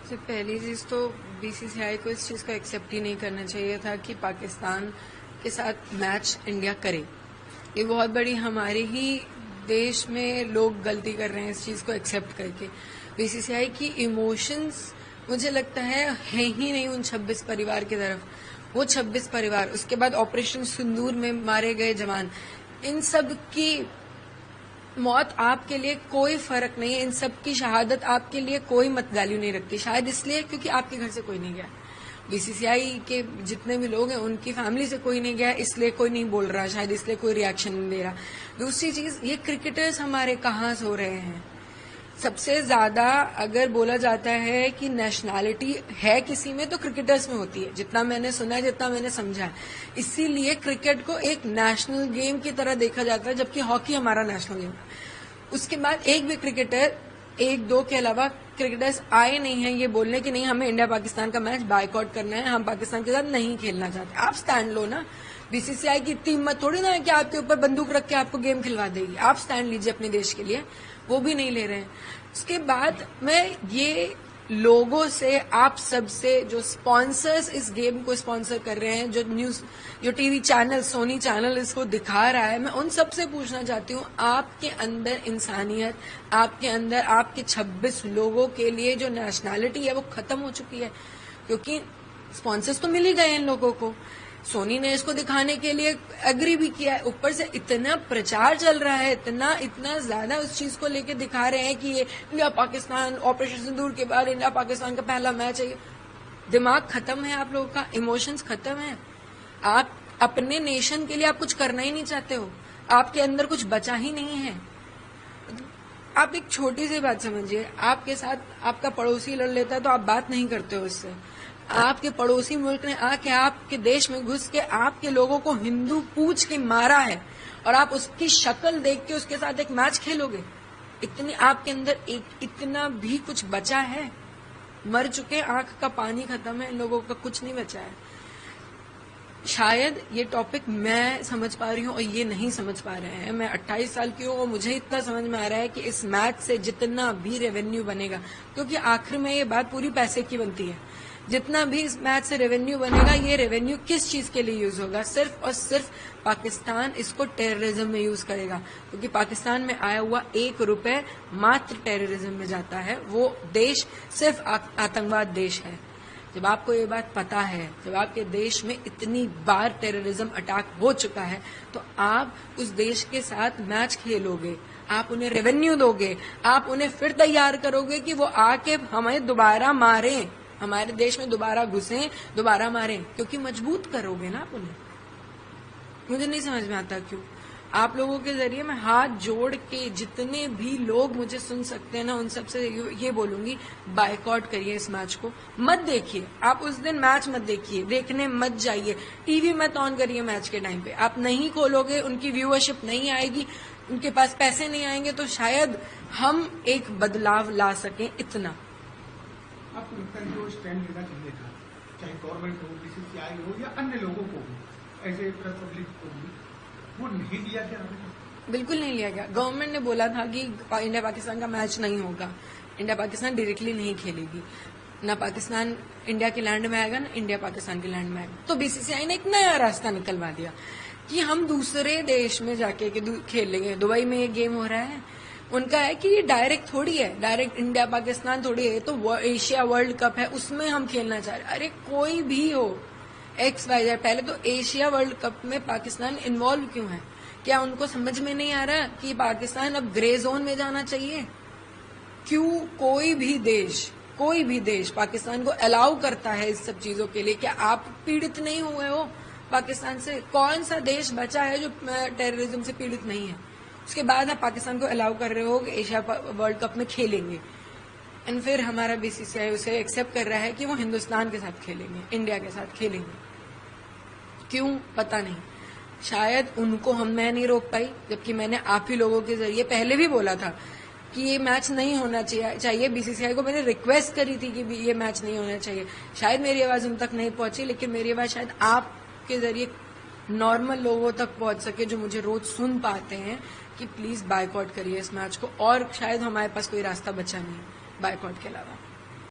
सबसे पहली चीज तो बीसीसीआई को इस चीज को एक्सेप्ट ही नहीं करना चाहिए था कि पाकिस्तान के साथ मैच इंडिया करे। ये बहुत बड़ी हमारे ही देश में लोग गलती कर रहे हैं इस चीज को एक्सेप्ट करके। बीसीसीआई की इमोशंस मुझे लगता है ही नहीं उन 26 परिवार की तरफ। वो 26 परिवार, उसके बाद ऑपरेशन सिंदूर में मारे गए जवान, इन सब की मौत आपके लिए कोई फर्क नहीं है। इन सब की शहादत आपके लिए कोई मत वैल्यू नहीं रखती। शायद इसलिए क्योंकि आपके घर से कोई नहीं गया। बीसीसीआई के जितने भी लोग हैं उनकी फैमिली से कोई नहीं गया, इसलिए कोई नहीं बोल रहा, शायद इसलिए कोई रिएक्शन नहीं दे रहा। दूसरी चीज, ये क्रिकेटर्स हमारे कहाँ सो रहे हैं। सबसे ज्यादा अगर बोला जाता है कि नेशनैलिटी है किसी में तो क्रिकेटर्स में होती है, जितना मैंने सुना है, जितना मैंने समझा है। इसीलिए क्रिकेट को एक नेशनल गेम की तरह देखा जाता है, जबकि हॉकी हमारा नेशनल गेम है। उसके बाद एक भी क्रिकेटर, एक दो के अलावा क्रिकेटर्स आए नहीं है ये बोलने कि नहीं हमें इंडिया पाकिस्तान का मैच बायकॉट करना है, हम पाकिस्तान के साथ नहीं खेलना चाहते। आप स्टैंड लो ना। बीसीसीआई की इतनी हिम्मत थोड़ी ना है कि आपके ऊपर बंदूक रख के आपको गेम खिलवा देगी। आप स्टैंड लीजिए अपने देश के लिए, वो भी नहीं ले रहे हैं। उसके बाद मैं ये लोगों से, आप सबसे, जो स्पॉन्सर्स इस गेम को स्पॉन्सर कर रहे हैं, जो टीवी चैनल, सोनी चैनल इसको दिखा रहा है, मैं उन सबसे पूछना चाहती हूँ, आपके अंदर इंसानियत, आपके अंदर आपके 26 लोगों के लिए जो नेशनैलिटी है वो खत्म हो चुकी है। क्योंकि स्पॉन्सर्स तो मिल ही गए इन लोगों को, सोनी ने इसको दिखाने के लिए एग्री भी किया है, ऊपर से इतना प्रचार चल रहा है, इतना ज्यादा उस चीज को लेके दिखा रहे हैं कि ये इंडिया पाकिस्तान, ऑपरेशन सिंदूर के बाद इंडिया पाकिस्तान का पहला मैच है। दिमाग खत्म है आप लोगों का, इमोशंस खत्म है। आप अपने नेशन के लिए आप कुछ करना ही नहीं चाहते हो, आपके अंदर कुछ बचा ही नहीं है। आप एक छोटी सी बात समझिए, आपके साथ आपका पड़ोसी लड़ लेता है तो आप बात नहीं करते हो उससे। आपके पड़ोसी मुल्क ने आके आपके देश में घुस के आपके लोगों को हिंदू पूछ के मारा है, और आप उसकी शक्ल देख के उसके साथ एक मैच खेलोगे? इतनी आपके अंदर इतना भी कुछ बचा है? मर चुके, आंख का पानी खत्म है, इन लोगों का कुछ नहीं बचा है। शायद ये टॉपिक मैं समझ पा रही हूँ और ये नहीं समझ पा रहे हैं। मैं 28 साल की हूँ और मुझे इतना समझ में आ रहा है कि इस मैच से जितना भी रेवेन्यू बनेगा, क्योंकि आखिर में ये बात पूरी पैसे की बनती है, जितना भी इस मैच से रेवेन्यू बनेगा, ये रेवेन्यू किस चीज के लिए यूज होगा? सिर्फ और सिर्फ पाकिस्तान इसको टेररिज्म में यूज करेगा, क्योंकि पाकिस्तान में आया हुआ 1 रुपए मात्र टेररिज्म में जाता है। वो देश सिर्फ आतंकवाद देश है। जब आपको ये बात पता है, जब आपके देश में इतनी बार टेररिज्म अटैक हो चुका है, तो आप उस देश के साथ मैच खेलोगे, आप उन्हें रेवेन्यू दोगे, आप उन्हें फिर तैयार करोगे कि वो आके हमें दोबारा मारें, हमारे देश में दोबारा घुसें, दोबारा मारें, क्योंकि मजबूत करोगे ना आप उन्हें। मुझे नहीं समझ में आता क्यों। आप लोगों के जरिए मैं हाथ जोड़ के, जितने भी लोग मुझे सुन सकते हैं ना, उन सबसे ये बोलूंगी, बायकॉट करिए इस मैच को, मत देखिए। आप उस दिन मैच मत देखिए, देखने मत जाइए, टीवी मत ऑन करिए मैच के टाइम पे। आप नहीं खोलोगे, उनकी व्यूअरशिप नहीं आएगी, उनके पास पैसे नहीं आएंगे, तो शायद हम एक बदलाव ला सकें। इतना आपको लगता है जो स्टैंड लेना चाहिए था, चाहे गवर्नमेंट हो, बीसीसीआई हो या अन्य लोगों को हो, ऐसे प्रेस पब्लिक को भी, वो नहीं लिया गया? बिल्कुल नहीं लिया गया। गवर्नमेंट ने बोला था कि इंडिया पाकिस्तान का मैच नहीं होगा, इंडिया पाकिस्तान डायरेक्टली नहीं खेलेगी, ना पाकिस्तान इंडिया के लैंड में आएगा, ना इंडिया पाकिस्तान के लैंड में आएगा। तो बीसीसीआई ने एक नया रास्ता निकलवा दिया कि हम दूसरे देश में जाके खेल लेंगे। दुबई में एक गेम हो रहा है, उनका है कि ये डायरेक्ट थोड़ी है, डायरेक्ट इंडिया पाकिस्तान थोड़ी है, तो एशिया वर्ल्ड कप है, उसमें हम खेलना चाह रहे। अरे कोई भी हो, XYZ, पहले तो एशिया वर्ल्ड कप में पाकिस्तान इन्वॉल्व क्यों है? क्या उनको समझ में नहीं आ रहा कि पाकिस्तान अब ग्रे जोन में जाना चाहिए? क्यों कोई भी देश पाकिस्तान को अलाउ करता है इस सब चीजों के लिए? क्या आप पीड़ित नहीं हुए हो पाकिस्तान से? कौन सा देश बचा है जो टेररिज्म से पीड़ित नहीं है? उसके बाद आप पाकिस्तान को अलाउ कर रहे हो कि एशिया वर्ल्ड कप में खेलेंगे, एंड फिर हमारा बीसीसीआई उसे एक्सेप्ट कर रहा है कि वो हिंदुस्तान के साथ खेलेंगे, इंडिया के साथ खेलेंगे। क्यों? पता नहीं। शायद उनको मैं नहीं रोक पाई, जबकि मैंने आप ही लोगों के जरिए पहले भी बोला था कि ये मैच नहीं होना चाहिए। बीसीसीआई को मैंने रिक्वेस्ट करी थी कि ये मैच नहीं होना चाहिए। शायद मेरी आवाज उन तक नहीं पहुंची, लेकिन मेरी आवाज शायद आपके जरिए नॉर्मल लोगों तक पहुंच सके, जो मुझे रोज सुन पाते हैं, कि प्लीज बायकॉट करिए इस मैच को। और शायद हमारे पास कोई रास्ता बचा नहीं बायकॉट के अलावा।